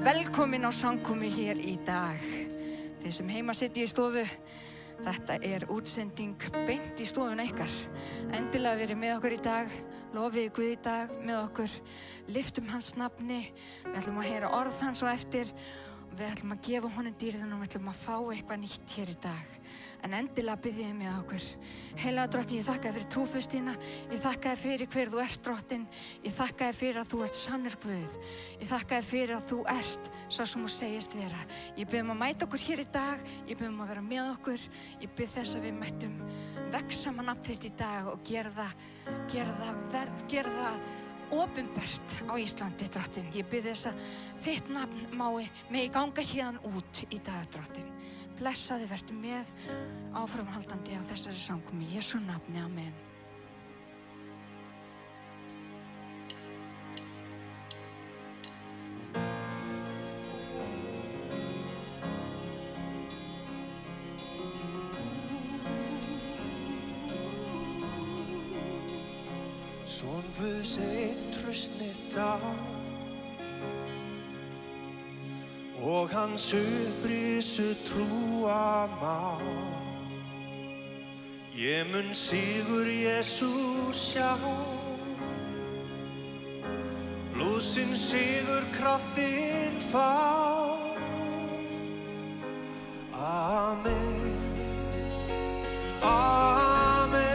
velkomin á samkomu hér í dag. Þeir sem heima sitja í stofu, þetta útsending beint í stofuna ykkar. Endilega verið með okkur í dag, lofið Guð í dag með okkur, lyftum hans nafni, við ætlum að heyra orð hans á eftir, við ætlum að gefa honum dýrðan og við ætlum að fá eitthvað nýtt hér í dag. En endilega biðjið með okkur. Heilaga Drottinn, ég þakka þér fyrir trúfestina, ég þakka þér fyrir hver þú ert, Drottinn, ég þakka þér fyrir að þú ert sannur Guð, ég þakka þér fyrir að þú ert sá sem þú segist vera. Ég bið að mæta okkur hér í dag, ég bið að vera með okkur, ég bið þess að við mættum vegsama nafn þitt í dag og gera það opinbert á Íslandi, Drottinn. Ég bið þess að þitt nafn megi ganga héðan út í dag, Drottinn. Blessaði vertu með áframhaldandi á þessari samkomu í Jesú nafni, amen. Son Guðs einn traust mitt á og hans upprisu trúa má. Ég mun sigur Jesús sjá, blóðsins sigur kraftinn fá. Amen, amen.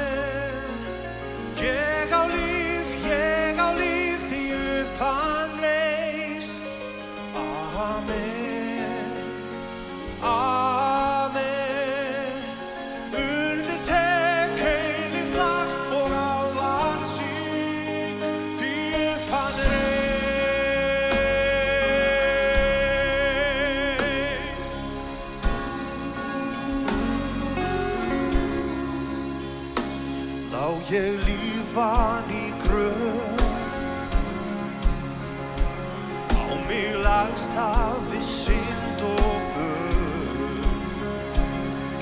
Ég á líf því upp hann reis. Amen, amen. Undirtek heilíft lag og ávallt syng því upp hann reis. ég lífan í gröf. Á mig lagst hafi synd og böl.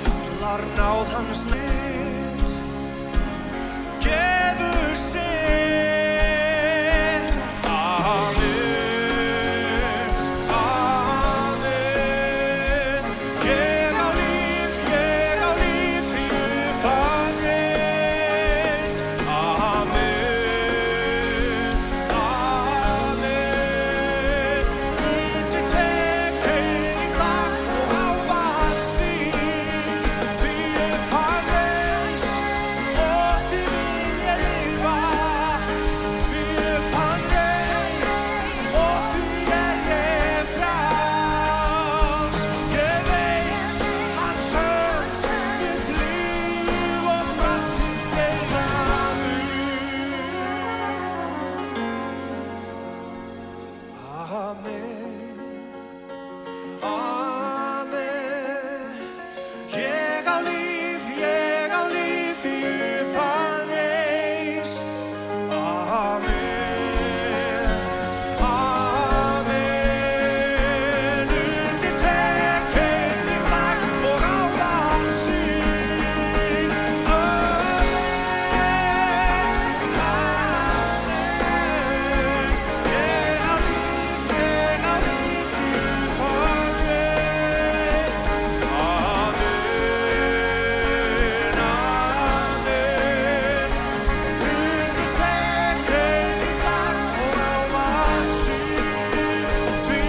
Kallar náð hans neitt, gefur sitt. Amen, amen. Ég á líf því upphafis. Amen, amen. Undirtek eilíft lag og ávallt sín, því upphafis og því vil ég lifa. Því upphafis og því ég frjáls. Ég veit hans hönd mitt líf og framtíð eiga Amen, amen. Ég á líf því upphafis. Amen, amen. Undirtek eilíft lag og ávallt sín. Amen, amen. Ég á líf því upphafis. Amen, amen. Undirtek eilíft lag og ávallt sín, því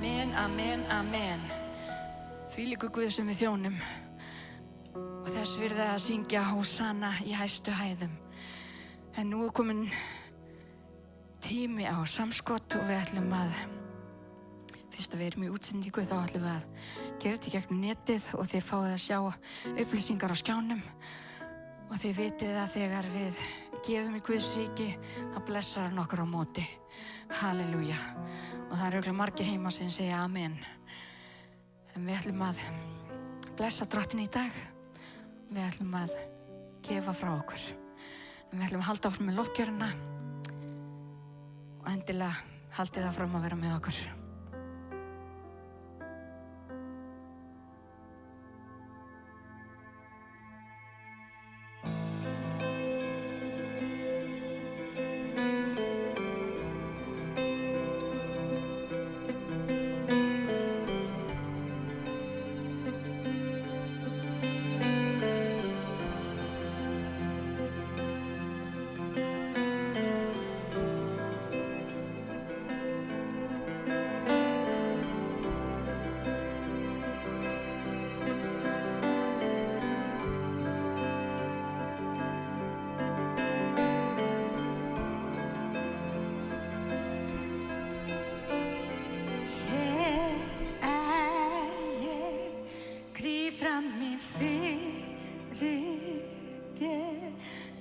Amen, amen, amen. Þvílíkur Guð sem við þjónum og þess virði að syngja Hósanna í hæstu hæðum. En nú er komin tími á samskott og við ætlum að, fyrst að við erum í útsendingu, þá ætlum við að gera þetta í gegnum netið og þið fáið að sjá upplýsingar á skjánum og þið vitið að þegar við gefum í Guðs ríki þá blessar hann okkur á móti. Halleluja. Og það eru örugglega margir heima sem segja amen. En við ætlum að blessa Drottinn í dag. Við ætlum að gefa frá okkur. En við ætlum að halda áfram með lofgjörina og endilega haldið það fram að vera með okkur. Frammi fyrir þér,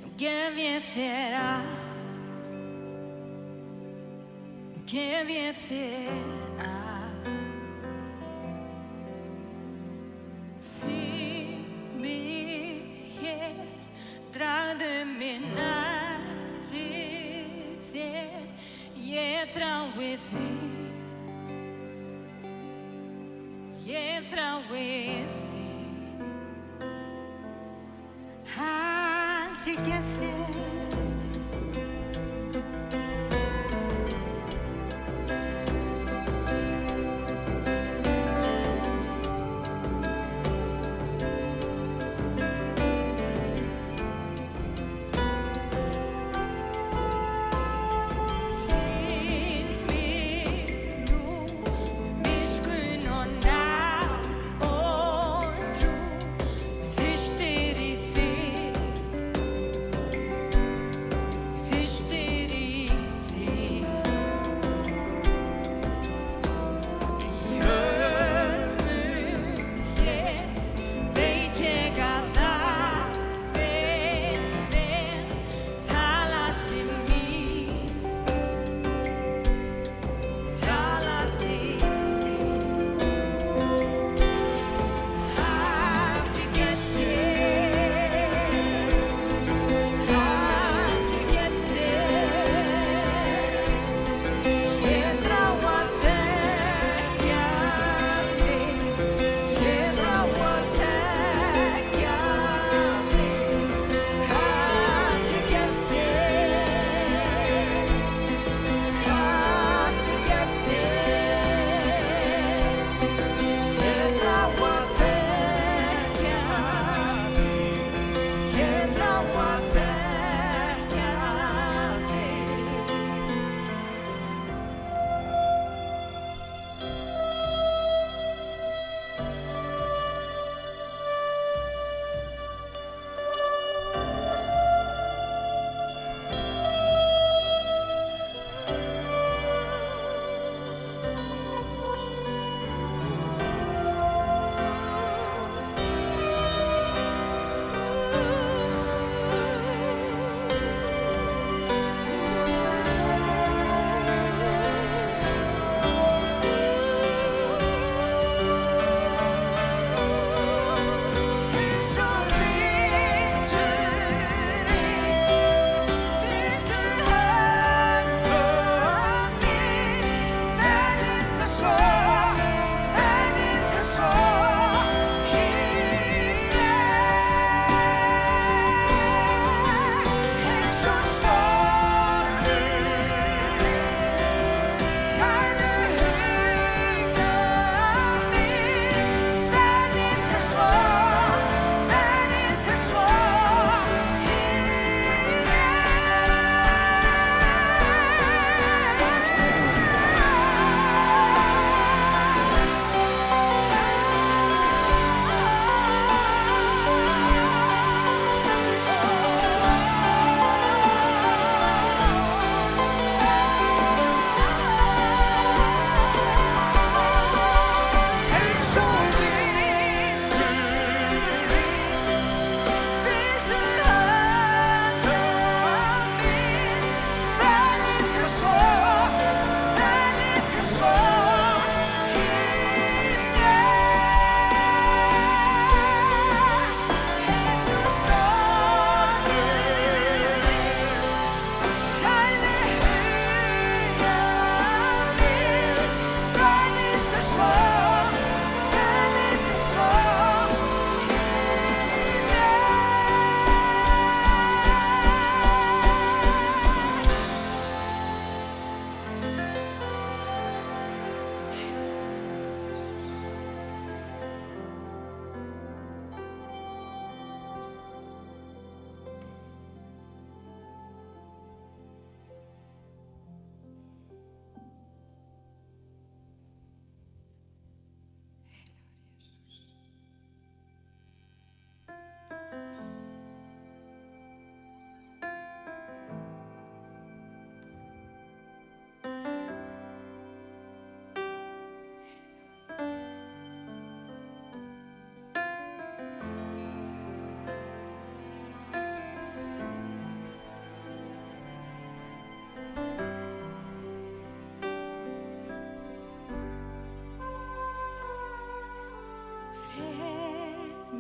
nú gef ég þér allt, nú gef ég þér allt. Þýð mig hér, dragðu mig nærri þér, ég þrái þig, ég þrái þig. Aldrei gef þér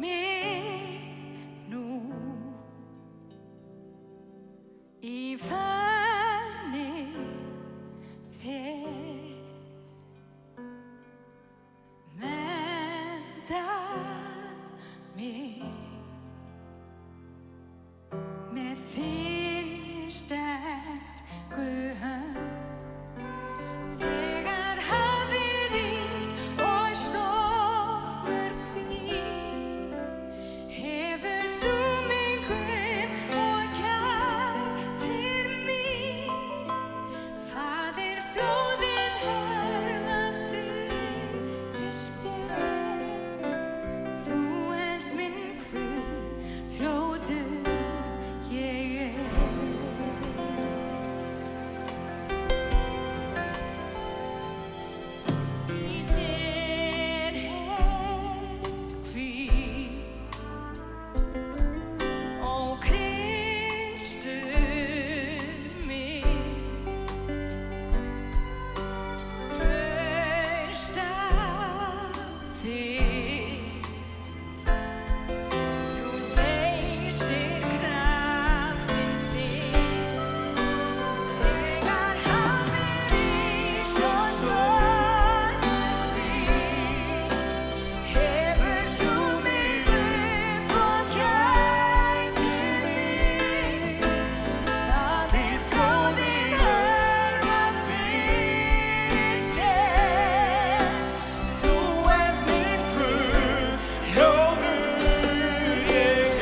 mig nú í fanni þér. Vernda mig með þinni sterku hönd. Þegar hafið rís og stormur hvín, hefur þú mig um og gætir mín. Faðir, flóðin hörfa fyrir þér. Þú ert minn Guð, hljóður ég er. Í þér er hvíld, ó Kristur minn. Trausta þig, þú leysir kraftinn þinn. Þegar hafið rís og stormur hvín, hefur þú mig um og gætir mín. Faðir, flóðin hörfa fyrir þér. Þú ert minn Guð, hljóður ég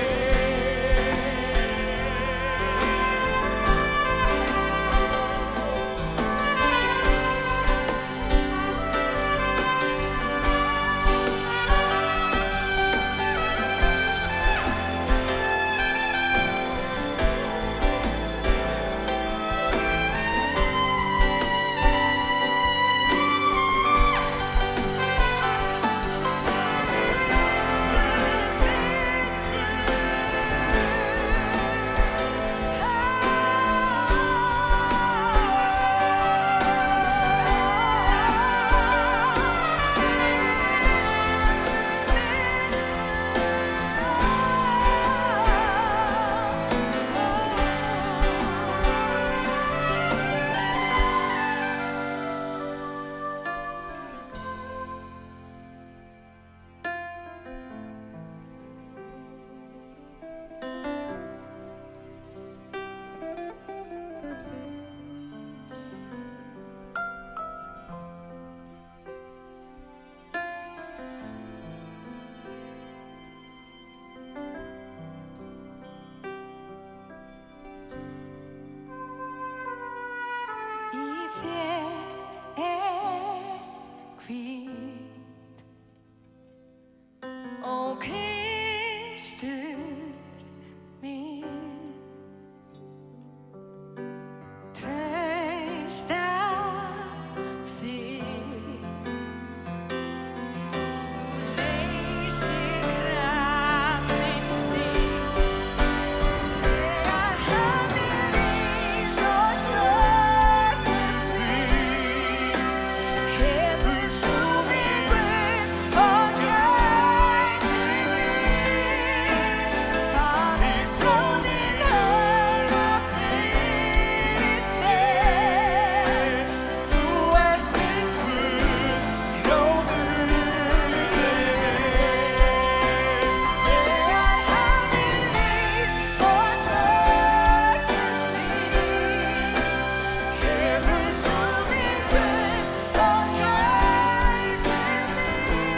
Í þér er hvíld, ó Kristur minn. Trausta þig, leysir kraftinn þinn. Þegar hafið rís og stormur hvín, hefur þú mig um og gætir mín. Faðir, flóðin hörfa fyrir þér. Þú ert minn Guð, hljóður ég Þegar hafið rís og stormur hvín, hefur þú mig um og gætir mín.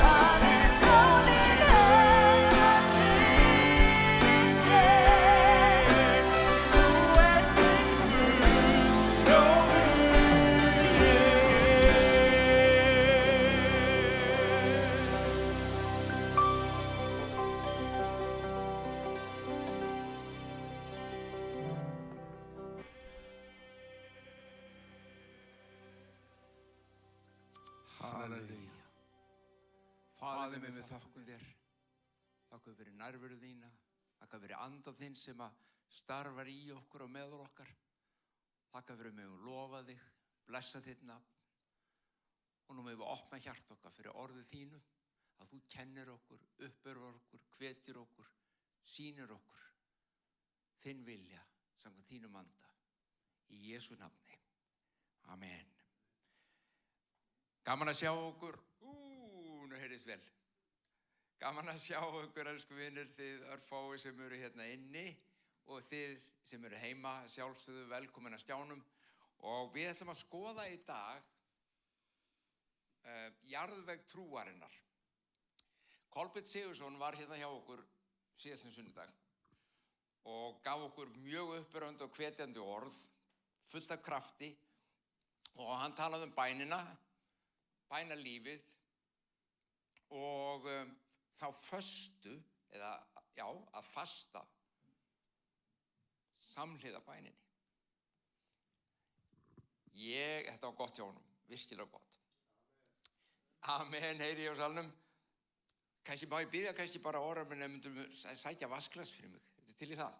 Faðir, flóðin hörfa fyrir þér. Þú ert minn Guð, Halleluja. Faðir minn, við þökkum þér. Þakka fyrir nærveru þína. Þakka fyrir anda þinn sem að starfar í okkur og með okkar. Þakka fyrir mig lofa þig, blessa þitt nafn. Og nú með við opna hjart okkar fyrir orðið þínu, að þú kennir okkur, uppörvar okkur, hvetir okkur, sýnir okkur þinn vilja samkvæmt þínum anda. Í Jesú nafni. Amen. Gaman að sjá okkur. Nú heyrðist vel. Gaman að sjá okkur, elsku vinir, þið örfáir sem eru hérna inni og þið sem eru heima, sjálfsögðu velkomin að skjánum. Og við ætlum að skoða í dag jarðveg trúarinnar. Kolbeinn Sigurðsson var hérna hjá okkur síðastliðinn sunnudag og gaf okkur mjög uppörvandi og hvetjandi orð, fullt af krafti, og hann talaði bænina, bænalífið og þá föstu, eða já, að fasta samhliða bæninni. Þetta var gott hjá honum, virkilega gott. Amen, heyri ég á salnum. Kannski má ég biðja bara orðar minn að myndum sækja vasklas fyrir mig. Þetta til í það.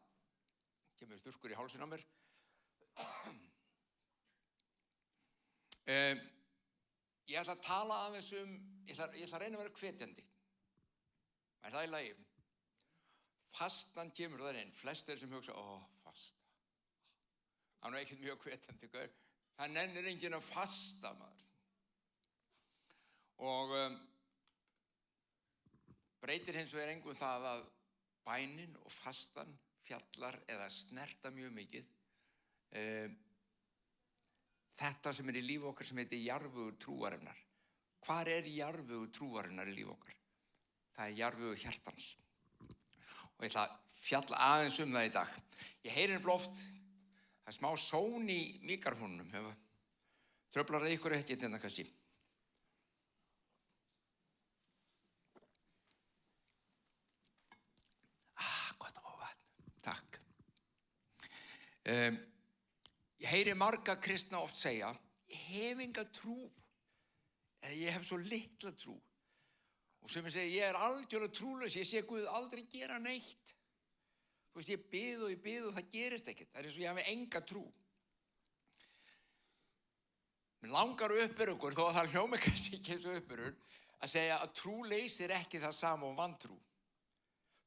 Kemur þurrkur í hálsinn á mér. Ég ætla að tala aðeins ég ætla að reyna að vera hvetjandi. Er það í lagi? Fastan kemur þar inn. Flestir sem hugsa, fasta. Það er ekkert mjög hvetjandi. Það nennir enginn að fasta, maður. Og breytir hins vegar engum það að bænin og fastan fjallar eða snerta mjög mikið. Þetta sem í lífi okkar sem heitir jarðvegur trúarinnar. Hvar jarðvegur trúarinnar í lífi okkar? Það jarðvegur hjartans. Og ég ætla að fjalla aðeins það í dag. Ég heyri oft, það smá són í mikrofónunum. Tröflar það ykkur ekki þetta kannski? Gott að fá vatn. Takk. Ég heyri marga kristna oft segja, ég hef enga trú, eða ég hef svo litla trú. Og sem ég segi, ég algjörlega trúlaus, ég sé Guð aldrei gera neitt. Þú veist, ég bið og það gerist ekkert. Það eins og ég hafi enga trú. Mér langar uppur ykkur, þó að það hljómi kannski ekki eins og uppurur, að segja að trúleysi ekki það sama og vantrú.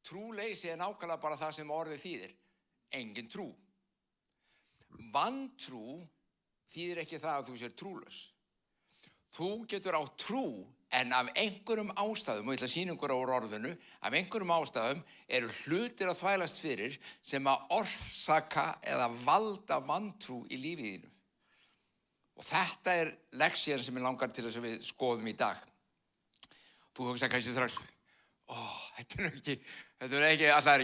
Trúleysi nákvæmlega bara það sem orðið þýðir. Engin trú. Vantrú þýðir ekki það að þú sér trúlaus. Þú getur á trú, en af einhverjum ástæðum, og ég ætla að sýna ykkur á orðinu, af einhverjum ástæðum eru hlutir að þvælast fyrir sem að orsaka eða valda vantrú í lífið þínu. Og þetta leksían sem ég langar til þess að við skoðum í dag. Þú hugsa kannski strax, þetta er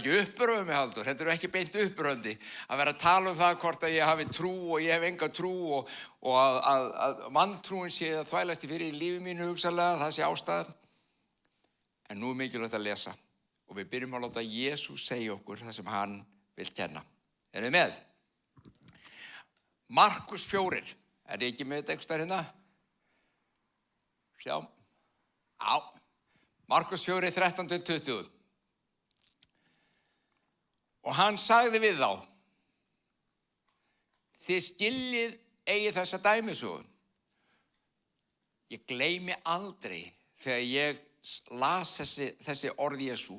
ekki uppörvandi mig, Halldór, þetta er ekki beint uppörvandi að vera að tala það hvort að ég hafi trú og ég hef enga trú og að vantrúin sé að þvælast fyrir í lífi mínu hugsanlega, það sé ástæðan. En nú mikilvægt að lesa og við byrjum að láta Jesús segja okkur það sem hann vill kenna. Erum við með? Markus 4. Er ég ekki með þetta einhvers staðar hérna? Sjá. Markus 4, 13-20. Og hann sagði við þá, þið skiljið eigið þessa dæmisögu. Ég gleymi aldrei þegar ég las þessi orð Jesú.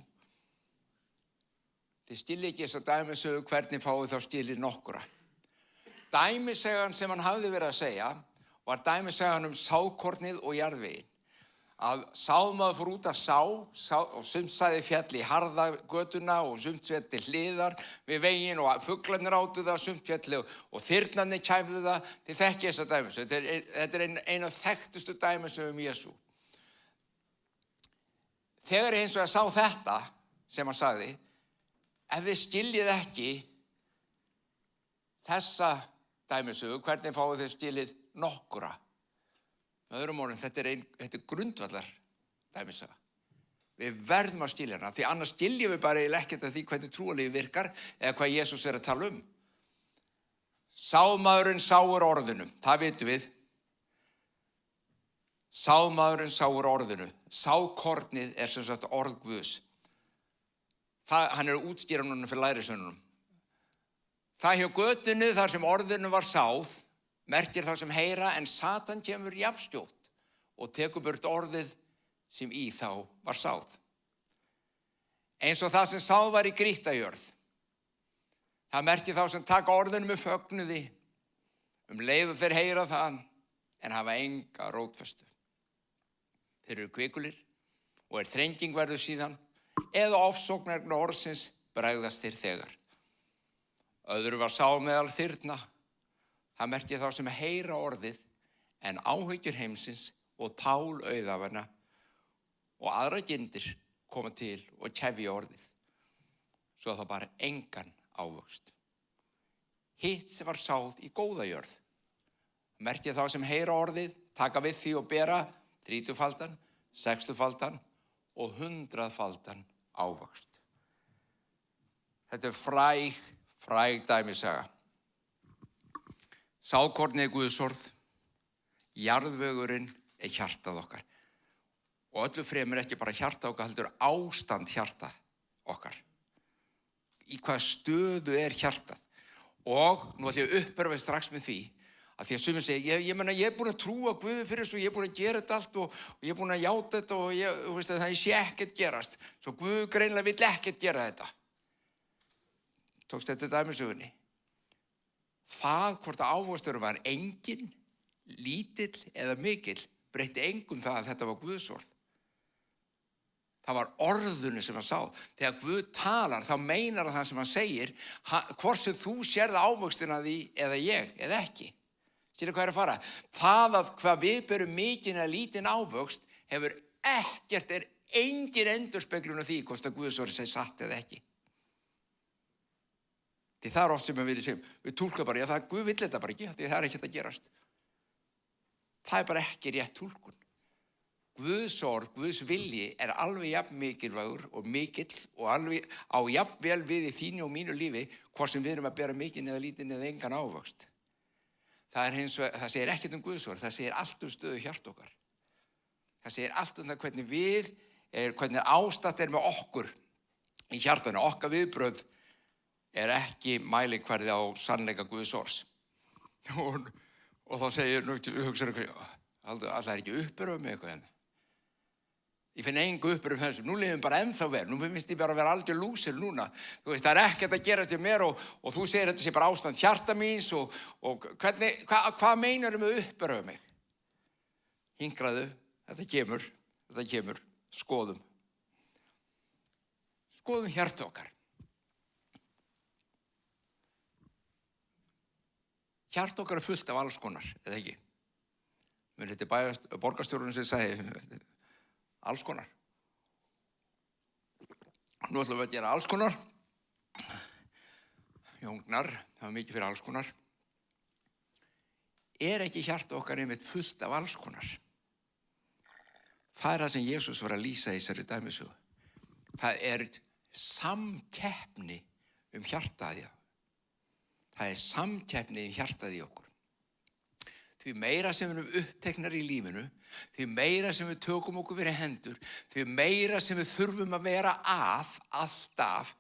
Þið skiljið ekki þessa dæmisögu, hvernig fáið þá skiljið nokkura. Dæmisagan sem hann hafði verið að segja var dæmisagan sáðkornið og jarðveginn. Að sáðmaður fór út að sá og sumt sæði fjall í harða götuna og sumt fjall til hliðar við veginn og fuglarnir átu það, sumt fjall og þyrnarnir kæfðu það. Þið þekkið þessa dæmisögu. Þetta er ein af þekktustu dæmisögum Jesú. Þegar ég hins vegar sá þetta sem hann sagði, ef þið skiljið ekki þessa dæmisögu, hvernig fáið þið skiljið nokkura? Með öðrum orðum, þetta er grundvallar dæmisaga. Við verðum að skilja hana, því annars skiljum við bara ekkert af því hvernig trúarlífið virkar eða hvað Jesús er að tala um. Sáðmaðurinn sáir orðinu, það vitum við. Sáðmaðurinn sáir orðinu. Sáðkornið er sem sagt orð Guðs. Hann er útskýra núna fyrir lærisveinunum. Það hjá götunni þar sem orðinu var sáð, merkir þá sem heyra, en Satan kemur jafnskjótt og tekur burt orðið sem í þá var sáð. Eins og það sem sáð var í grýttajörð. Það merkir þá sem taka orðinu með fögnuði, leið og þeir heyra það, en hafa enga rótfestu. Þeir eru kvikulir og þrenging verður síðan, eða ofsóknarefni orðsins bregðast þeir þegar. Öðru var sáð meðal þyrna. Það merkir þá sem heyra orðið, en áhyggjur heimsins og tál auðafana og aðra gyndir koma til og kefja orðið, svo það bara engan ávöxt. Hitt sem var sáð í góða jörð. Merkið þá sem heyra orðið, taka við því og bera 30-faldan, 60-faldan og 100-faldan ávöxt. Þetta er fræg dæmisaga. Sáðkornið er Guðs orð, jarðvegurinn er hjartað okkar. Og öllu fremur ekki bara hjarta okkar, heldur ástand hjarta okkar. Í hvaða stöðu er hjartað? Og nú ætlum ég að uppörfa strax með því, að því að sumir segja, ég er búin að trúa Guði fyrir þessu, ég er búin að gera þetta allt og ég er búin að játa þetta og það sé ekkert gerast. Svo Guð greinilega vill ekkert gera þetta. Tókst þetta dæmisögunni. Það hvort ávöxturinn var engin, lítill eða mikill, breytti engum það að þetta var Guðs orð. Það var orðinu sem hann sáð. Þegar Guð talar, þá meinar það sem hann segir, hvort sem þú sérð ávöxtuna því eða ég, eða ekki. Sérðu hvað er að fara? Það að hvað við berum mikinn eða lítinn ávöxt hefur ekkert, engin endurspeglun á því hvort að Guðs orð segir satt eða ekki. Því það er oft sem við túlka bara, það Guð vill þetta bara ekki, því það er ekkert að gerast. Það er bara ekki rétt túlkun. Guðs orð, Guðs vilji er alveg jafn mikilvægur og mikill og alveg á jafn vel við í þínu og mínu lífi, hvort sem við erum að bera mikinn eða lítinn eða engan ávöxt. Það segir ekkert Guðs orð, það segir allt stöðu hjarta okkar. Það segir allt það hvernig ástatt er með okkur í hjartanu, okkar viðbrögð er ekki mælikvarði á sannleika Guðs orðs. Og þá segir, hugsaðu, alltaf er ekki uppörf með eitthvað enn. Ég finn engu uppörf þessu, nú lifum bara ennþá vel, nú finnst ég bara að vera algjör lúsir núna. Þú veist, það er ekkert að gerast hjá mér og þú segir þetta sé bara ástand hjarta míns og hvað meinar með uppörf mig? Hinkraðu, þetta kemur, skoðum. Skoðum hjarta okkar. Hjarta okkar er fullt af alls konar, eða ekki? Men þetta er borgarstjórinn sem sagði alls konar. Nú ætlum við að gera alls konar. Jóngnar, það var mikið fyrir alls konar. Er ekki hjarta okkar einmitt fullt af alls konar? Það er það sem Jesús var að lýsa í þessari dæmisögu. Það er samkeppni hjartaði. Það er samkeppni hjartaði í okkur. Því meira sem við erum uppteknar í lífinu, því meira sem við tökum okkur fyrir hendur, því meira sem við þurfum að vera alltaf,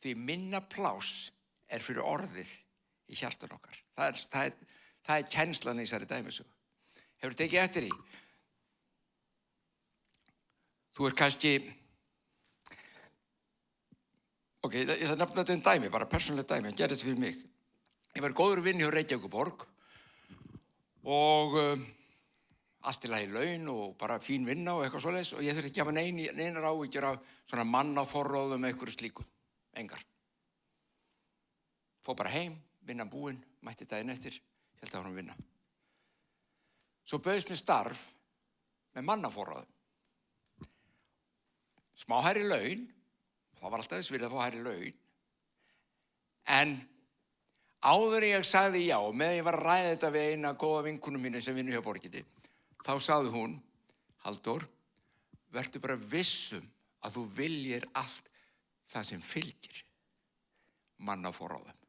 því minna pláss er fyrir orðið í hjartan okkar. Það er kennslan í þessari dæmisögu. Hefur tekið eftir í? Þú er kannski, ég ætla að nefna þetta dæmi, bara persónulegt dæmi, gerðist fyrir mig. Ég var góður vinn hjá Reykjavíkurborg og allt í lagi laun og bara fín vinna og eitthvað svoleiðis og ég þurfti ekki að hafa neinar áhyggjur af svona mannaforráðum með einhverju slíku, engar. Fór bara heim, vinnan búin, mætti daginn eftir, held að hann vinna. Svo bauðst mér starf með mannaforráðum. Smá hærri laun, það var alltaf þess virði að fá hærri laun, en áður en ég sagði já, og með ég var að ræða þetta við eina góða vinkonu mínu sem vinnur hjá borginni, þá sagði hún, Halldór, vertu bara vissum að þú viljir allt það sem fylgir mannaforráðum.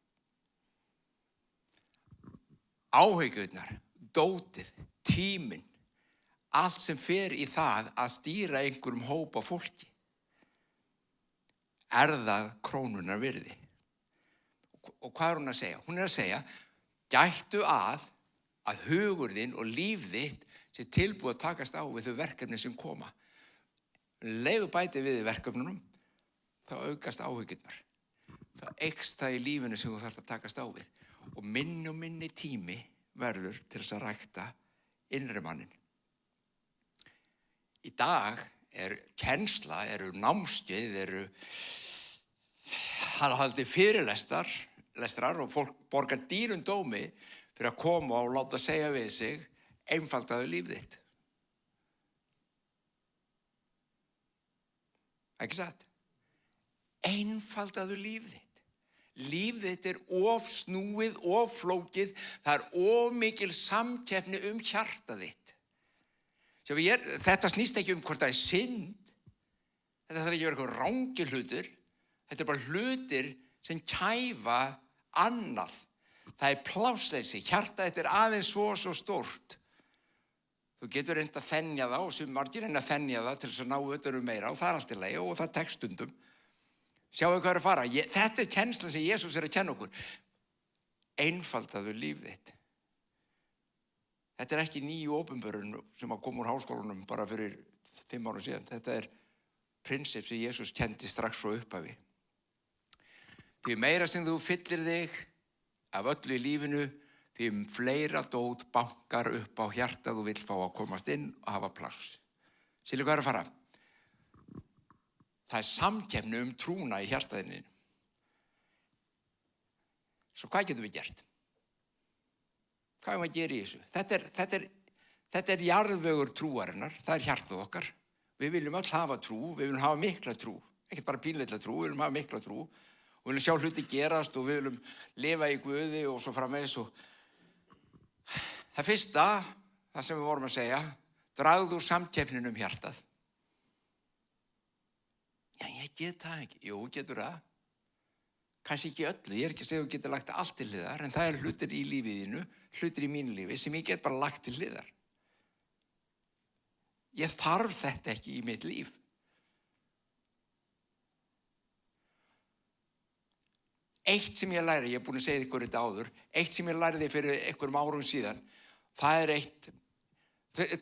Áhyggjurnar, dótið, tíminn, allt sem fer í það að stýra einhverjum hópa fólki, er það krónunar virði. Og hvað er hún að segja? Hún er að segja, gættu að hugur þinn og líf þitt sé tilbúið að takast á við þau verkefni sem koma. Leiðu bæti við í verkefnunum, þá aukast áhyggjurnar. Það eykst það í lífinu sem þú þarft að takast á við. Og minni tími verður til þess að rækta innri mannin. Í dag kennsla, eru námskeið, eru haldið fyrirlestrar og fólk borgar dýrum dómi fyrir að koma og láta segja við sig einfaldaðu líf þitt. Ekki satt? Einfaldaðu líf þitt. Líf þitt of snúið, of flókið, það of mikil samkeppni hjarta þitt. Þetta snýst ekki hvort það synd, þetta þarf ekki að vera eitthvað rangir hlutur, þetta bara hlutir sem kæfa annað. Það plássleysi, hjarta þetta aðeins svo stórt. Þú getur reynt að þenja það og sem margir reyna að þenja það til þess að ná utan meira og það allt í lagi og það tekst stundum. Sjáu hvað að fara. Þetta kennslan sem Jesús að kenna okkur. Einfaldaðu líf þitt. Þetta ekki nýju opinberun sem að koma úr háskólanum bara fyrir 5 árum síðan. Þetta prinsip sem Jesús kendi strax frá upphafi. Því meira sem þú fyllir þig af öllu í lífinu, því fleira dót bankar upp á hjarta þú vill fá að komast inn og hafa pláss. Skilur hvað að fara? Það samkeppni trúna í hjartaðinni. Svo hvað getum við gert? Hvað erum við að gera í þessu? Þetta jarðvegur trúarinnar, það hjartað okkar. Við viljum öll hafa trú, við viljum hafa mikla trú. Ekkert bara pínlitla trú, við viljum hafa mikla trú. Við viljum sjá hluti gerast og við viljum lifa í Guði og svo framvegis. Það fyrsta, það sem við vorum að segja, dragðu úr samkeppninu hjartað. Já, ég get það ekki. Jú, getur það. Kannski ekki öllu. Ég ekki að segja að þú getur lagt allt til hliðar, en það hlutir í lífiðinu, hlutir í mínu lífi sem ég get bara lagt til hliðar. Ég þarf þetta ekki í mitt líf. Eitt sem ég læri, ég búin að segja ykkur þetta áður, eitt sem ég læriði fyrir einhverjum árum síðan, það eitt,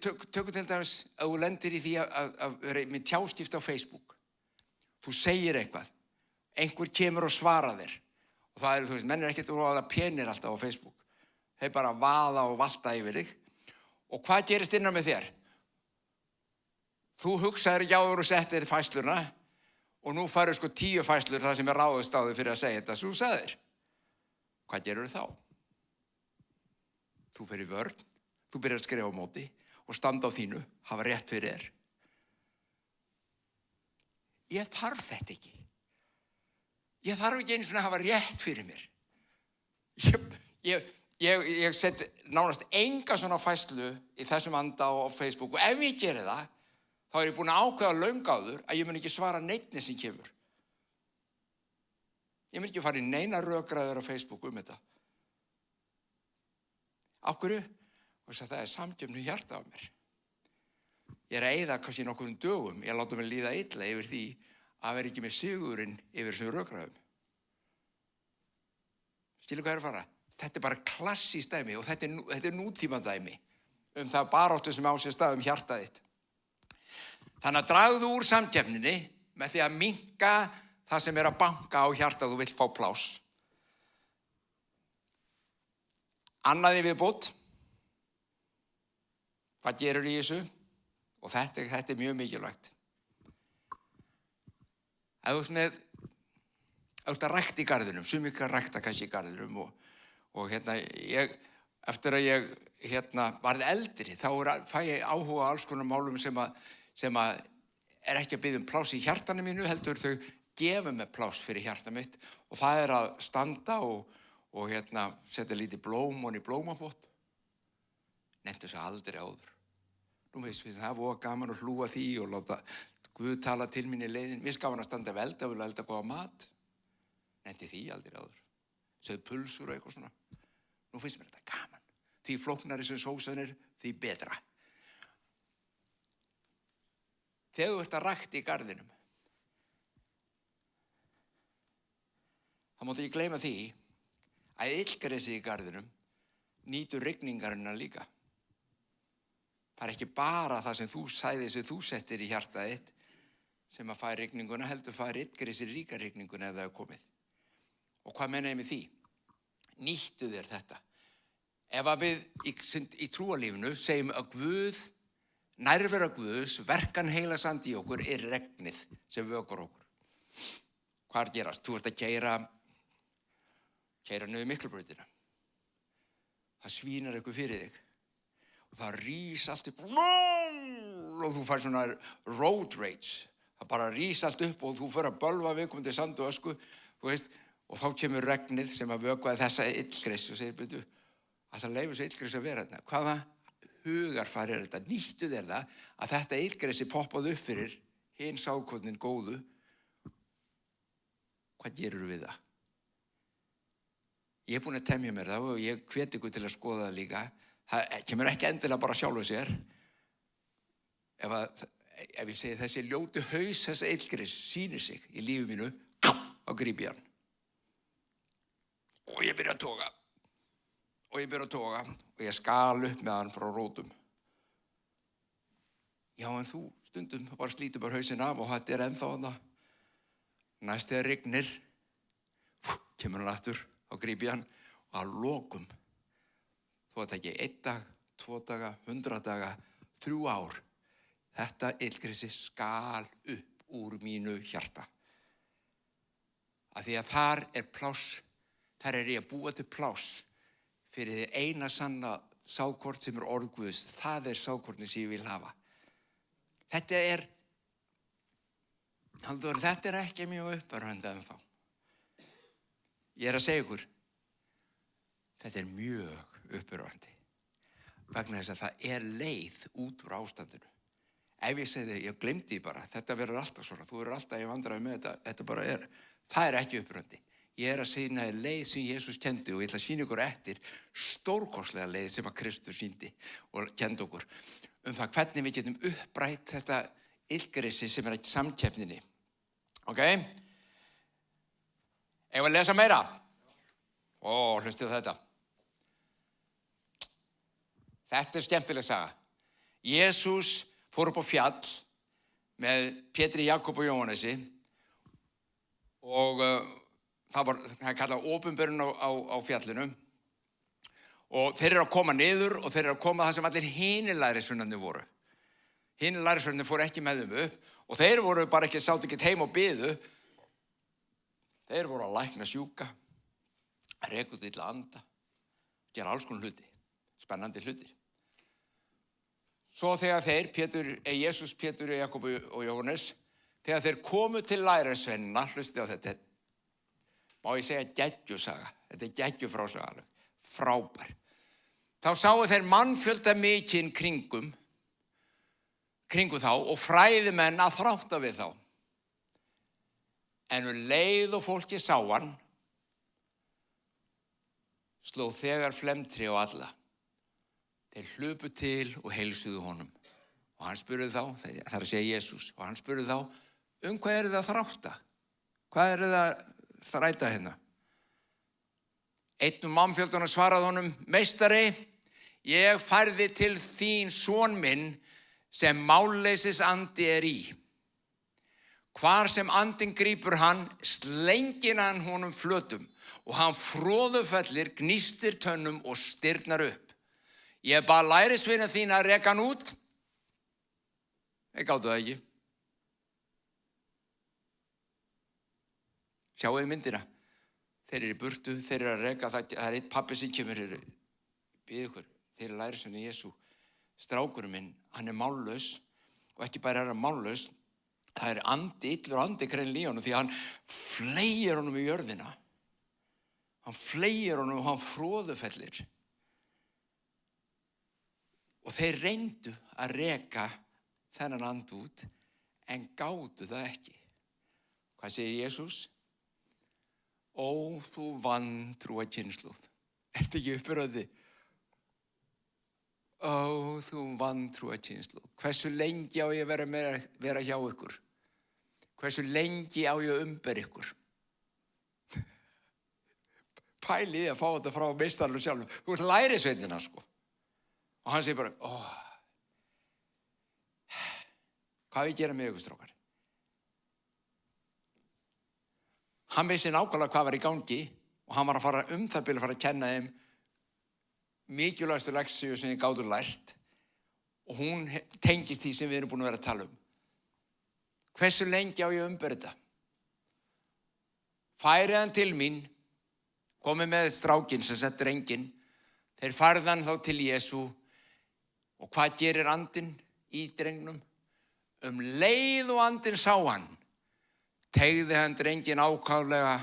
tökum til dæmis að þú lendir í því að vera með tjáskipt á Facebook. Þú segir eitthvað, einhver kemur og svarar þér og það þú veist, menn ekkert að penir alltaf á Facebook. Þeir bara vaða og valta yfir þig. Og hvað gerist innan með þér? Þú hugsaðir jáður og settir fæsluna og nú færðu 10 fæslur það sem ráðist á þig fyrir að segja þetta sem þú sagðir. Hvað gerur þá? Þú fer í vörn, þú byrjar að skrifa á móti og standa á þínu, hafa rétt fyrir þér. Ég þarf þetta ekki. Ég þarf ekki einu svona að hafa rétt fyrir mér. Ég set nánast enga svona fæslu í þessum anda á Facebook og ef ég geri það, þá ég búin að ákveða löngu áður að ég mun ekki svara neinni sem kemur. Ég mun ekki fara í neina rökræður á Facebook þetta. Af hverju? Og það samkeppni hjarta á mér. Ég að eyða kannski nokkrum dögum, ég láta mig líða illa yfir því að vera ekki með sigurinn yfir þessum rökræðum. Skilur hvað að fara? Þetta bara klassískt dæmi og þetta nútíma dæmi það baráttu sem á sér stað hjarta þitt. Þannig að dragðu úr samkeppninni með því að minnka það sem að banka á hjarta þú vill fá pláss. Annað í viðbót. Hvað gerur í þessu? Og þetta mjög mikilvægt. Ef þú ert að rækta í garðinum, sumir rækta kannski í garðinum og eftir að ég varð eldri, þá fæ ég áhuga á alls konar málum sem að ekki að biðja pláss í hjartanu mínu, heldur þau gefa mig pláss fyrir hjarta mitt og það að standa og setja lítið blóm og í blómapott. Nefndu þess aldrei áður. Nú veist við, það var gaman að hlúa því og láta Guð tala til mín í leiðin. Mér gaman að standa velda og vilja elda góða mat. Nefndi því aldrei áður. Sögð pulsur og eitthvað svona. Nú finnst mér þetta gaman. Því flóknari sem sósan því betra. Þegar þú ert að rækta í garðinum, þá máttu ekki gleyma því að illgresið í garðinum nýtur rigningarinnar líka. Það ekki bara það sem þú sæði sem þú settir í hjartað þitt, sem að fær rigninguna, heldur fær illgresi ríka rigninguna ef það er komið. Og hvað meina ég með því? Nýttu þér þetta. Ef að við í trúarlífinu segjum að Guð, nærvera Guðs, verkan heilags andi í okkur er regnið sem vökvar okkur. Hvað gerast? Þú ert að keyra niður Miklubrautina. Það svínar eitthvað fyrir þig. Og það rís allt upp. Og þú fær svona road rage. Það bara rís allt upp og þú fer að bölva viðkomandi sand og ösku. Þú veist, og þá kemur regnið sem að vökvaði þessa illgresi og segir, byrju, að það leifur þessu illgresi að vera þetta. Hvaða hugarfar er þetta? Nýttu þér það að þetta illgresi poppaði upp fyrir hinn sáðkornin góðu. Hvað gerur við það? Ég er búin að temja mér það og ég hvet ykkur til að skoða það líka. Það kemur ekki endilega bara sjálfu sér. Ef ég segi þessi ljóti haus þessa illgris sýnir sig í lífi mínu, þá gríp ég hann. Og ég byrja að toga. Og ég skal upp með hann frá rótum. Já, en þú, stundum bara slítur bara hausinn af og þetta er ennþá þarna. Næst þegar rignir, kemur hann aftur, þá gríp ég hann og að lokum. Þó að það ekki 1 dag, 2 daga, 100 daga, 3 ár. Þetta illgresi skal upp úr mínu hjarta. Af því að þar er pláss, þar er ég að búa til pláss fyrir því eina sanna sáðkort sem er orð Guðs. Það er sáðkortið sem ég vil hafa. Þetta er ekki mjög uppörvandi ennþá. Ég er að segja ykkur, þetta er mjög uppörvandi. Vegna þess að það er leið út úr ástandinu. Ef ég segi ég gleymdi bara, þetta verður alltaf svona, þú verður alltaf í vandræði með þetta bara er, það er ekki uppörvandi. Ég er að segja leið sem Jesús kendi og ég ætla að sýna ykkur eftir stórkostlega leið sem að Kristur sýndi og kendi okkur. Það hvernig við getum upprætt þetta illgresi sem er ekki samkeppninni. Ok? Eigum að lesa meira? Hlustu þetta. Þetta er skemmtileg saga. Jesús fór upp á fjall með Pétri, Jakob og Jóhannesi og það er kallað opinberun á fjallinu og þeir eru að koma niður og þeir eru að koma það sem allir hinir lærisveinarnir voru. Hinir lærisveinarnir fóru ekki með þeim upp og þeir voru bara ekki, sátu ekki heim og biðu. Þeir voru að lækna sjúka, að reka út illa anda, gera alls konar hluti, spennandi hlutir. Svo þegar Jesús, Pétur, Jakob og Jóhannes, þegar þeir komu til lærisveinana, hlustið á þetta, má ég segja geggjusaga, þetta er geggjufrásaga, frábær. Þá sáu þeir mannfjölda mikinn kringum þá og fræðimenn að þrátta við þá. En leið og fólki sá hann, sló þegar flemtri á alla. Þeir hlupu til og heilsuðu honum. Og hann spurði þá, það er að segja Jesús, og hann spurði þá, hvað er það að þrátta? Hvað er það að þræta hérna? Einn mannfjöldunum svaraði honum, meistari, ég færði til þín son minn sem málleysis andi er í. Hvar sem andinn grípur hann, slengir hann honum flötum og hann froðufellir, gnístir tönnum og stirðnar upp. Ég bað lærisveina þín að reka hann út. Þeir gátu það ekki. Sjáu þið myndina. Þeir eru í burtu, þeir eru að reka, það er einn pabbi sem kemur hér. Býð ykkur, þeir eru lærisveina Jesú. Strákurinn minn, hann er mállaus og ekki bara er hann mállaus, það er illur andi greinilega í honum því að hann fleygir honum í jörðina. Hann fleygir honum og hann froðufellir. Og þeir reyndu að reka þennan and út en gátu það ekki. Hvað segir Jesús? Ó, þú vantrúa kynslóð. Ertu ekki uppörvandi? Ó, þú vantrúa kynslóð. Hversu lengi á ég að vera hjá ykkur? Hversu lengi á ég að umbera ykkur? Pælið að fá þetta frá meistarnum sjálfum. Þú ert lærisveinina, sko. Og hann segir bara, hvað við gera með ykkur, strákar? Hann vissi nákvæmlega hvað var í gangi og hann var að fara það byrja að fara að kenna þeim mikilvægastu leksíu sem þið gátu lært og hún tengist því sem við erum búin að vera að tala um. Hversu lengi á ég að umbera þetta? Færið hann til mín, komið með strákinn sem sett drenginn, þeir færðu hann þá til Jesú og hvað gerir andinn í drengnum? Leið og andinn sá hann, teygði hann drenginn ákaflega,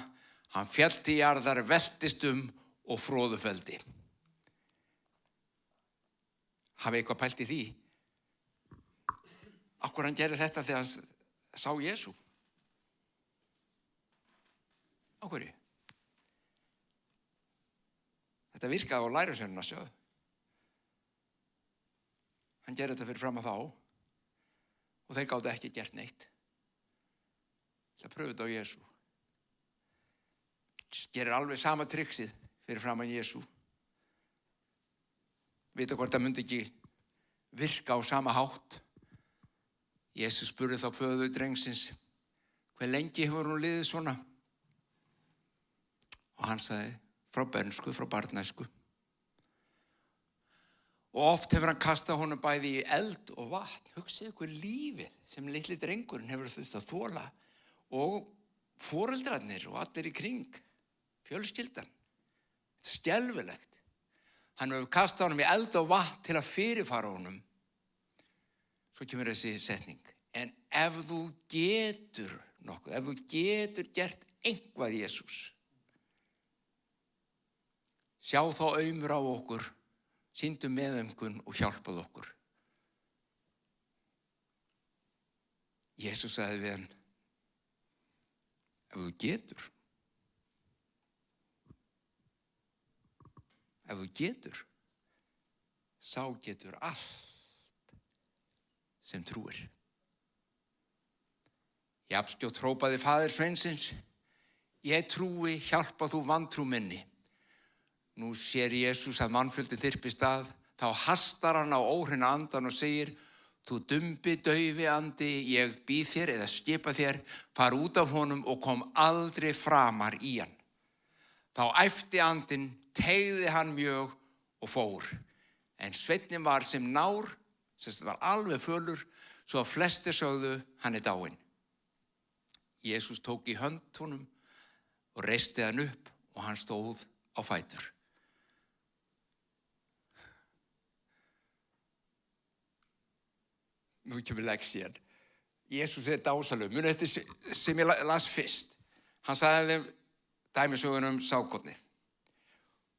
hann féll til jarðar, veltist og froðufeldi. Hafið eitthvað pælt í því? Af hverju hann gerir þetta þegar hann sá Jesú? Á hverju? Þetta virkaði á lærisveinunum að sjá. Hann gerir þetta fyrir fram að þá og þeir gátu ekki gert neitt. Það pröfuðu þetta á Jesú. Gerir alveg sama triksið fyrir fram að Jesú. Vita hvort það myndi ekki virka á sama hátt. Jesús spurði þá föður drengsins, hve lengi hefur hún liðið svona? Og hann sagði, frá bernsku, frá barnæsku. Og oft hefur hann kastað honum bæði í eld og vatn. Hugsið ykkur lífið sem litli drengurinn hefur þurft að þola og foreldrarnir og allir í kring, fjölskyldan. Þetta er skelfilegt. Hann hefur kastað honum í eld og vatn til að fyrirfara honum. Svo kemur þessi setning. En ef þú getur nokkuð, ef þú getur gert eitthvað Jesús, sjá þá aumur á okkur, sýndu meðaumkun og hjálpað okkur. Jesús sagði við hann, ef þú getur, sá getur allt sem trúir. Jafnskjótt hrópaði faðir sveinsins, ég trúi, hjálpa þú vantrú minni. Nú sér Jesús að mannfjöldin þyrpist að, þá hastar hann á óhreina andan og segir, þú dumbi daufi andi, ég býð þér eða skipa þér, far út af honum og kom aldrei framar í hann. Þá æpti andinn, teygði hann mjög og fór. En sveinninn var sem nár, sem var alveg fölur, svo að flestir sögðu hann er dáinn. Jesús tók í hönd honum og reisti hann upp og hann stóð á fætur. Nú kemur lexían. Jesús er dásamlegur. Munið þetta sem ég las fyrst. Hann sagði þeim dæmisögun sákornið.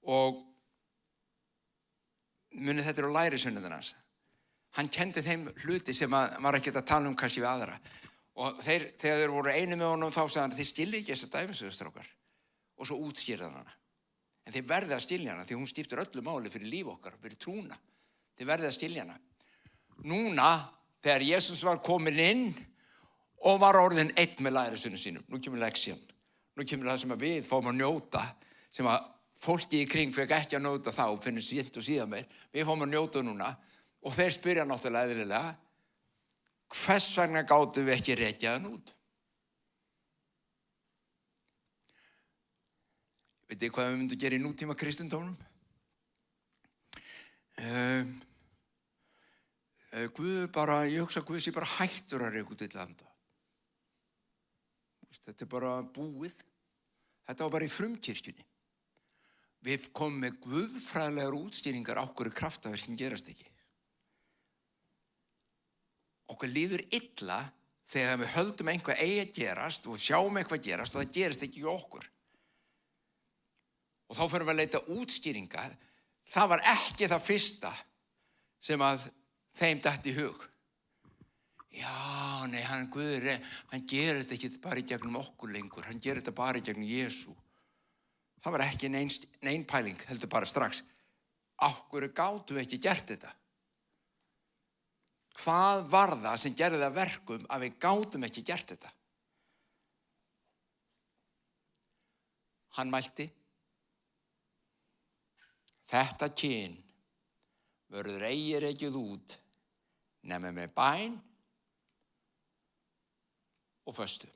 Og munið þetta eru lærisveinarnir hans. Hann kendi þeim hluti sem var ekki að tala kannski við aðra. Og þegar þeir voru einu með honum þá sagði hann, þið skiljið ekki þessa dæmisögustrákar. Og svo útskýrði hann hana. En þið verðið að skilja hana því hún skiptir öllu máli fyrir líf okkar, fyrir trúna. Þið verðið að skilja hana. Núna, þegar Jesús var komin inn og var orðinn einn með lærisveinum sínum, nú kemur lexían. Nú kemur það sem að við fáum að njóta, sem að fólki í kring fekk ekki að njóta þá, finnir sínt og síðan meir. Við fáum að njóta núna og þeir spyrja náttúrulega eðlilega, hvers vegna gátum við ekki rekja hann út? Veitir hvað við myndum gera í nútíma kristindómnum? Ég hugsa að Guð sé bara hættur að reka út í landa. Þetta er bara búið. Þetta var bara í frumkirkjunni. Við komum með guðfræðilegar útskýringar á hverju kraftaverkin gerast ekki. Okkur líður illa þegar við höldum einhvað eigi að gerast og sjáum eitthvað gerast og það gerist ekki í okkur. Og þá fyrir við að leita útskýringar. Það var ekki það fyrsta sem að þeim datt í hug. Já, nei, Guður, hann gerir þetta ekki bara í gegnum okkur lengur. Hann gerir þetta bara í gegnum Jesú. Það var ekki nein pæling, heldur bara strax. Af hverju gátum við ekki gert þetta? Hvað var það sem gerði það verkum að við gátum ekki gert þetta? Hann mælti, þetta kyn verður eigi rekið út nema með bæn og föstu.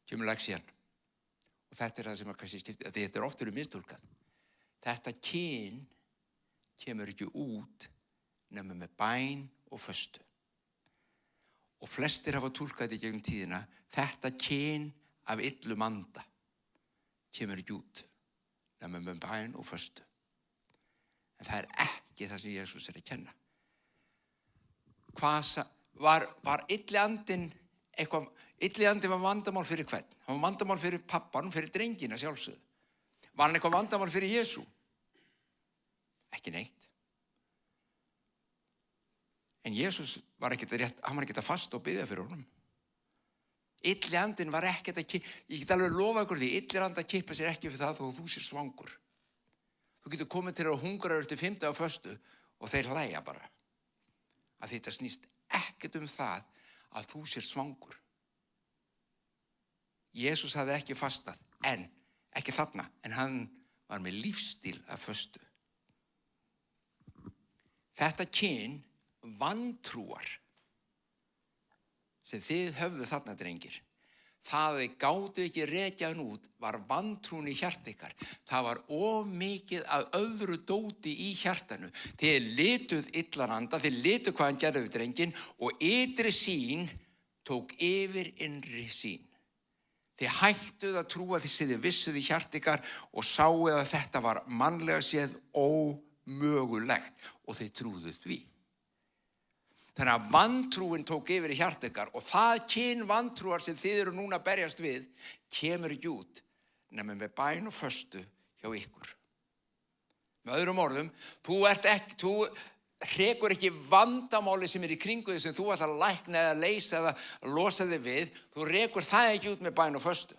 kemur lexían. Og þetta það sem kannski skiptir, þetta oft mistúlkað. Þetta kyn kemur ekki út nema með bæn og föstu. Og flestir hafa túlkað í gegnum tíðina, þetta kyn af illum anda kemur ekki út nema með bæn og föstu. En það ekki það sem Jesús að kenna. Var illi andinn eitthvað, illi andinn var vandamál fyrir hvern? Hann var vandamál fyrir pappan, fyrir drengina sjálfsögðu. Var hann eitthvað vandamál fyrir Jesú? Ekki neitt. En Jesús var ekkert að fasta og biðja fyrir honum. Illi andinn var ekkert að kippa, ég get alveg lofa ykkur því, illir andi að kippa sér ekki fyrir það þó þú sér svangur. Þú getur komið til að hungra eftir 5 daga föstu og þeir hlæja bara. Að þetta snýst ekkert það að þú sér svangur. Jesús hafði ekki fastað, ekki þarna, en hann var með lífstíl af föstu. Þetta kyn vantrúar sem þið höfðu þarna, drengir, það þið gátu ekki rekja hann út var vantrún í hjarta ykkar. Það var of mikið af öðru dóti í hjartanu. Þið lituð illan anda, þið lituð hvað hann gerði við drenginn og ytri sýn tók yfir innri sýn. Þið hættuð að trúa því sem þið vissuð í hjarta ykkar og sáuð að þetta var mannlega séð ómögulegt og þið trúðuð því. Þannig að vantrúin tók yfir í hjarta ykkar og það kyn vantrúar sem þið eru núna að berjast við kemur ekki út nema með bæn og föstu hjá ykkur. Með öðrum orðum, þú hrekur ekki vandamáli sem í kringu þig sem þú ætlar að lækna eða leysa eða losa þig við, þú rekur það ekki út með bæn og föstu.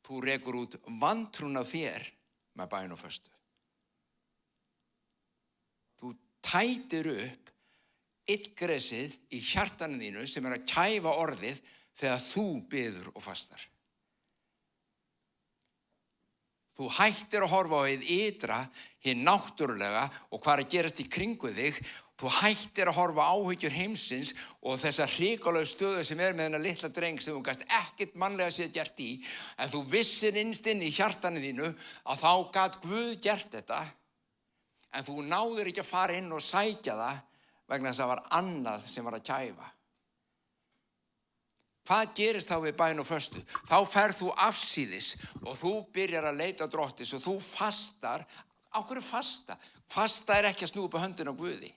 Þú rekur út vantrún á þér með bæn og föstu. Þú tætir upp illgresið í hjartanu þínu sem að kæfa orðið þegar þú biður og fastar. Þú hættir að horfa á hið ytra, hið náttúrulega og hvað að gerast í kringu þig. Þú hættir að horfa á áhyggjur heimsins og þessa hrikalegu stöðu sem með þennan litla dreng sem þú gast ekkert mannlega séð gert í, en þú vissir innst inn í hjartanu þínu að þá gat Guð gert þetta, en þú náðir ekki að fara inn og sækja það vegna þess að það var annað sem var að kæfa. Hvað gerist þá við bæn og föstu? Þá ferð þú afsíðis og þú byrjar að leita Drottins og þú fastar. Á hverju fasta? Fasta ekki að snúa upp á höndina á Guði.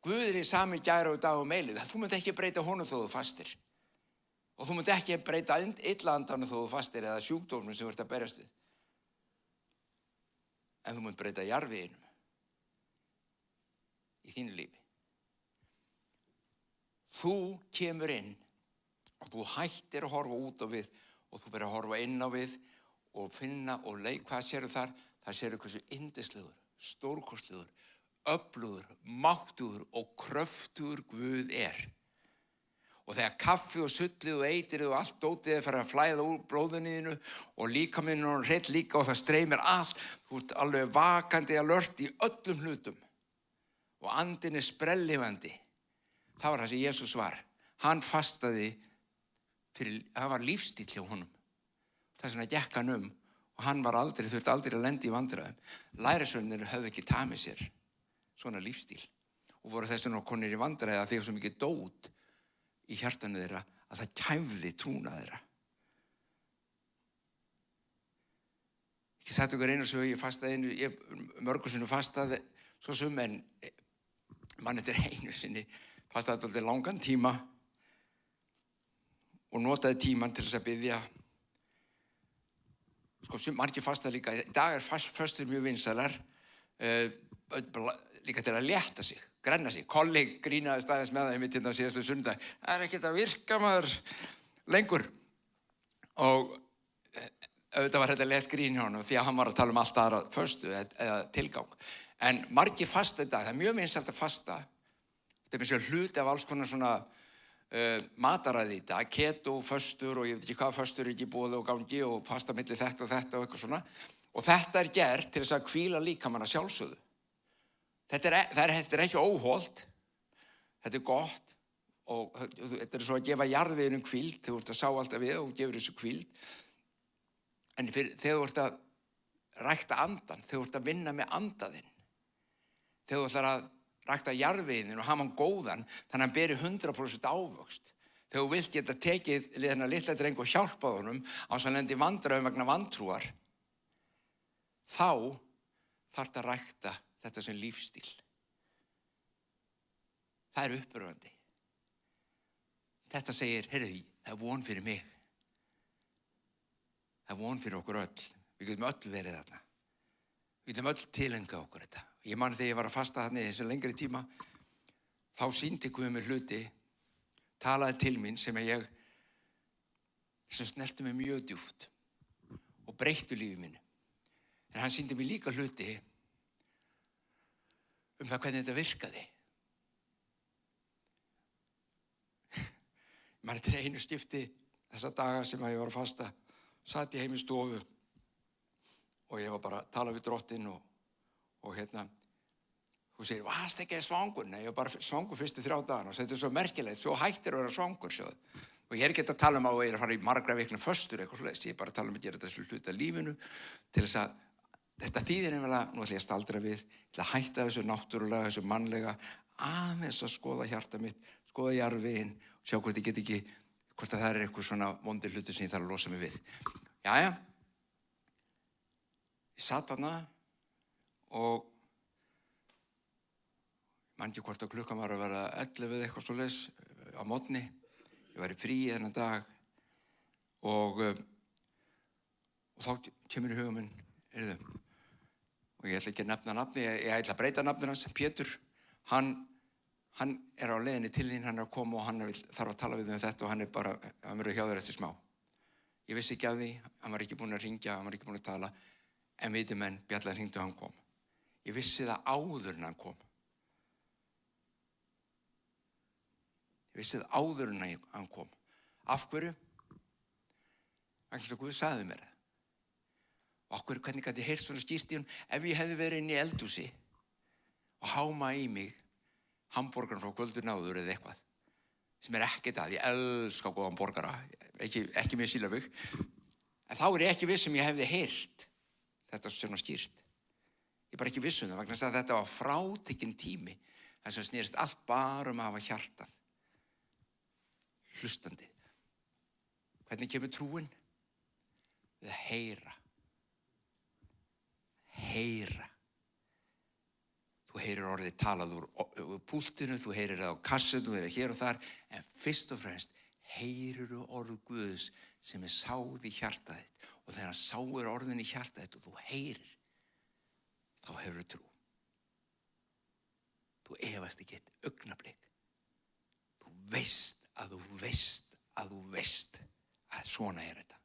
Guð í sami gær og dag og meilið. Þú munt ekki breyta honum þó þú fastir. Og þú munt ekki breyta illa andanum þó þú fastir eða sjúkdómnum sem þú ert að berjast við. En þú munt breyta jarðveginum í þínu lífi. Þú kemur inn og þú hættir að horfa út á við og þú verður að horfa inn á við og finna og hvað sérðu þar? Það sérðu hversu yndislegur, stórkostlegur, öflugur, máttugur og kröftugur Guð er. Og þegar kaffi og sullið og eitrið og allt dótið fer að flæða úr blóðinu og líkaminn og hreinn líka og það streymir allt, þú ert alveg vakandi alert í öllum hlutum. Og andinn sprelllifandi. Það var það sem Jesús var. Hann fastaði það var lífstíll hjá honum. Þess vegna gekk hann og hann var þurfti aldrei að lenda í vandræðum. Lærisveinarnir höfðu ekki tamið sér svona lífstíl og voru þess vegna konir í vandræði að þegar svo mikið dót í hjartanu þeirra að það kæfði trúna þeirra. Ég sagt ykkur einu sögu, ég fastaði mörgum sinnum fastaði svo sem en mann eftir einu sinni fastaði alltaf langan tíma og notaði tíman til þess að biðja. Margir fastaði líka, í dag föstur mjög vinsælar, líka til að létta sig, grenna sig. Kolli grínaði staðins með það einmitt hérna á síðastu sunnudag. Það er ekkert að virka maður lengur. Og auðvitað var þetta létt grín hjá honum því að hann var að tala allt aðra föstu eða tilgang. En margir fasta í dag, það er mjög vinsælt að fasta. Þetta er mjög hluti af alls konar svona mataræði í dag, keto, föstur og ég veit ekki hvað föstur ekki boði og gangi og fasta milli þetta og eitthvað svona. Og þetta er gert til þess að hvíla líkamann að sjálfsögðu. Þetta er ekki óholt, þetta er gott og þetta svo að gefa jarðveginum hvíld, þú ert að sá alltaf við og gefur þessu hvíld. En þegar þú ert að rækta andan, þegar þú ert að vinna með andaðinn, þegar þú ætlar að rækta jarðveginn og hafa hann góðan, þannig að hann beri 100% ávöxt. Þegar þú vilt geta tekið þennan litla dreng og hjálpað honum á þess að lendi í vandræðum vegna vantrúar, þá þarftu að rækta þetta sem lífstíl. Það er uppörvandi. Þetta segir, heyrðu, það er von fyrir mig. Það er von fyrir okkur öll. Við getum öll verið þarna. Við getum öll tilengað okkur þetta. Ég man þegar ég var að fasta þarna í þessu lengri tíma, þá sýndi Guð mér hluti, talaði til mín sem snerti mig mjög djúpt og breyttu lífi mínu. En hann sýndi mér líka hluti það hvernig þetta virkaði. Man eftir einu skipti þessa daga sem ég var að fasta, sat ég heim í stofu og ég var bara að tala við Drottinn og þú segir, varst ekki svangur? Nei, ég var bara svangur fyrstu 3 dagana og þetta er svo merkilegt, svo hættir að vera svangur, sjóð. Og ég er ekki að tala um að fara í margra vikna föstur eitthvað svoleiðis, ég er bara að tala um að gera þetta hluti af lífinu til þess að þetta þýðir nefnilega, nú ætla ég að staldra við, til að hætta þessu náttúrulega, þessu mannlega, aðeins að skoða hjarta mitt, skoða jarðveginn, sjá hvort ég get ekki, hvort að það er eitthvað svona vondir hluti sem ég þarf að losa mig við. Jæja, ég satt þarna og man ekki hvort að klukkan var að vera 11 eða eitthvað svoleiðis á morgni. Ég var í fríi þennan dag og þá kemur í huga minn, og ég ætla ekki að nefna nafni, ég ætla að breyta nafninu hans, Pétur, hann er á leiðinni til þín, hann er að koma og hann þarf að tala við um þetta og hann verður hjá þér eftir smá. Ég vissi ekki af því, hann var ekki búinn að hringja, hann var ekki búinn að tala, en viti menn, bjallan hringdi og hann kom. Ég vissi það áður en hann kom. Ég vissi það áður en hann kom. Af hverju? Vegna þess að Guð sagði mér það. Og af hverju, hvernig gat ég heyrt svona skýrt í hún? Ef ég hefði verið inn í eldhúsi og háma í mig hamborgaran frá Kvöldur náður eða eitthvað, sem er ekkert að, ég elska góðan borgara, ekki með sílabug, en þá er ég ekki viss ég hefði heyrt þetta svona skýrt. Ég er bara ekki viss það, vegna þess að þetta var frátekinn tími, þess að snerist allt bara að hafa hjartað. Hlustandi. Hvernig kemur trúin? Við að heyra. Heyra. Þú heyrir orðið talað úr púltinu, þú heyrir það á kassinu, þú heyrir hér og þar, en fyrst og fremst heyrir orð Guðs sem er sáð í hjartað þitt. Og þegar hann sáir orðin í hjartað þitt og þú heyrir, þá hefur trú. Þú efast ekki eitt augnablik. Þú veist að svona er þetta.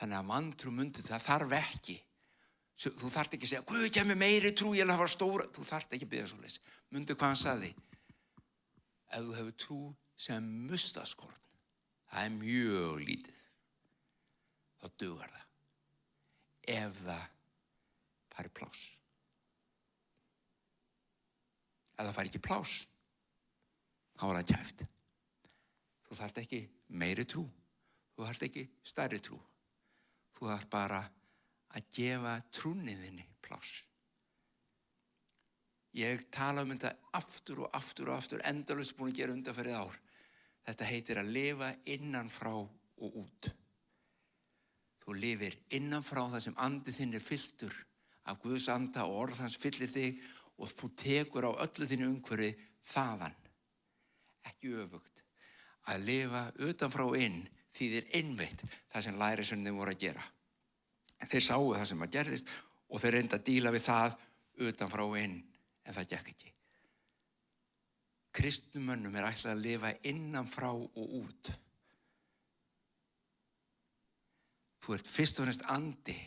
Þannig að vantrú mundi, það þarf ekki. Þú þarft ekki að segja, Guð, gef mér meiri trú, ég vil hafa stóra. Þú þarft ekki að biðja svoleiðis. Mundu hvað hann sagði. Ef þú hefur trú sem mustaskorn, það er mjög lítið, þá dugar það. Ef það fari pláss. Ef það fari ekki pláss, þá er það kæft. Þú þarft ekki meiri trú. Þú þarft ekki stærri trú. Þú þarft bara að gefa trúniðinni pláss. Ég tala um þetta aftur og aftur, endalaust búin að gera undanfarið ár. Þetta heitir að lifa innan frá og út. Þú lifir innan frá það sem andi þinn er fylltur af Guðs anda og orð hans fyllir þig og þú tekur á öllu þínu umhverfi þaðan. Ekki öfugt. Að lifa utan frá inn þýðir einmitt það sem lærisveinarnir voru að gera. Þeir sáu það sem að gerðist og þeir reyndu að díla við það utan frá inn, en það gekk ekki. Kristnum mönnum er ætlað að lifa innan frá og út. Þú ert fyrst og fremst andi.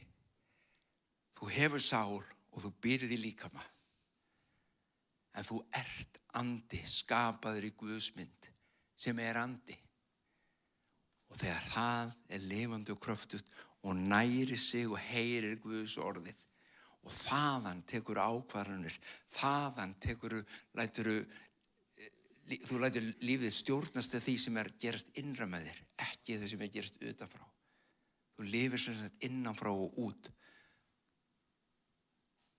Þú hefur sál og þú býrð í líkama. En þú ert andi, skapaður í Guðs mynd, sem er andi. Og þegar það er lifandi og kröftugt og næri sig og heyrir Guðs orðið Og þaðan tekur ákvarðanir, þaðan þú lætur lífið stjórnast því sem gerast innra með þér, ekki þau sem gerast utanfrá. Þú lifir sem sagt innanfrá og út.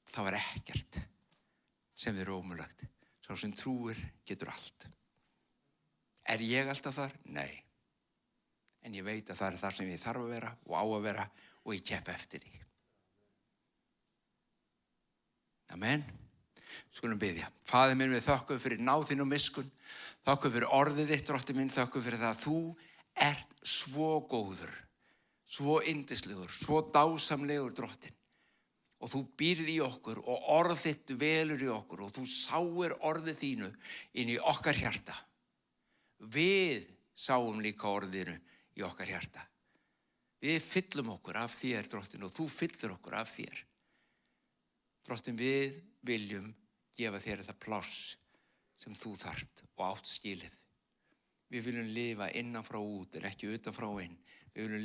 Það var ekkert sem er ómögulegt. Sá sem trúir getur allt. Er ég alltaf þar? Nei. En ég veit að það er þar sem ég þarf að vera og á að vera og ég keppi eftir því. Amen. Skulum biðja. Faðir minn, við þökkum fyrir náð þín og miskunn. Þökkum fyrir orðið þitt, Drottinn minn. Þökkum fyrir það að þú ert svo góður, svo yndislegur, svo dásamlegur, Drottinn. Og þú býrð í okkur og orð þitt velur í okkur og þú sáir orðið þínu inn í okkar hjarta. Við sáum líka orðinu í okkar hjarta. Við fyllum okkur af þér, Drottinn, og þú fyllir okkur af þér. Drottinn, við viljum gefa þér það pláss sem þú þarft og átt skilið. Við viljum lifa innanfrá út en ekki utanfrá inn. Við viljum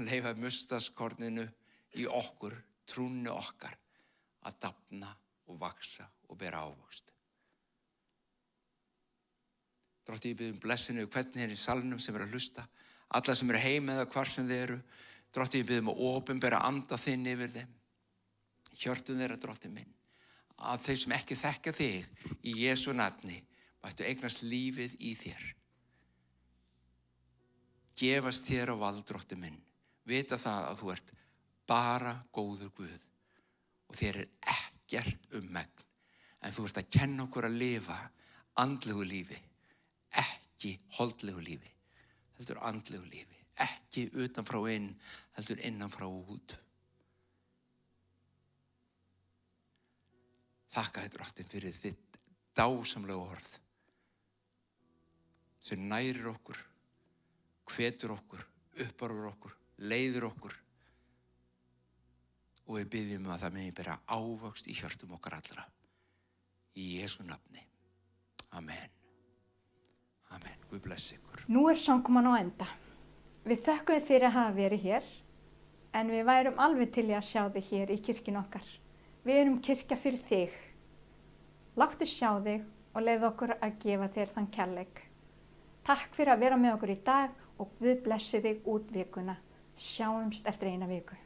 leifa mustaskorninu í okkur, trúnni okkar, að dafna og vaksa og bera ávöxt. Drottinn, ég bið blessinu hvernig í salnum sem að hlusta, alla sem heima eða hvar sem þeir eru. Drottinn, ég bið að opinbera anda þinn yfir þeim. Hjörtum þeirra, Drottinn minn, að þeir sem ekki þekka þig í Jesú nafni mættu eignast lífið í þér. Gefast þér á vald, Drottinn minn. Vita það að þú ert bara góður Guð og þér ekkert megn. En þú ert að kenna okkur að lifa andlegu lífi, ekki holdlegu lífi, heldur andlegu lífi. Ekki utanfrá inn, heldur innanfrá út. Þakka þér, Drottinn, fyrir þitt dásamlega orð sem nærir okkur, hvetur okkur, uppárur okkur, leiðir okkur og við biðjum að það megi bera ávöxt í hjörtum okkar allra. Í Jesú nafni. Amen. Amen. Guð bless ykkur. Nú samkoman á enda. Við þökkum þér fyrir að hafa verið hér, en við værum alveg til í að sjá þig hér í kirkjunni okkar. Við erum kirkja fyrir þig. Láttu sjá þig og leyfðu okkur að gefa þér þann kærleik. Takk fyrir að vera með okkur í dag og Guð blessi þig út vikuna. Sjáumst eftir eina viku.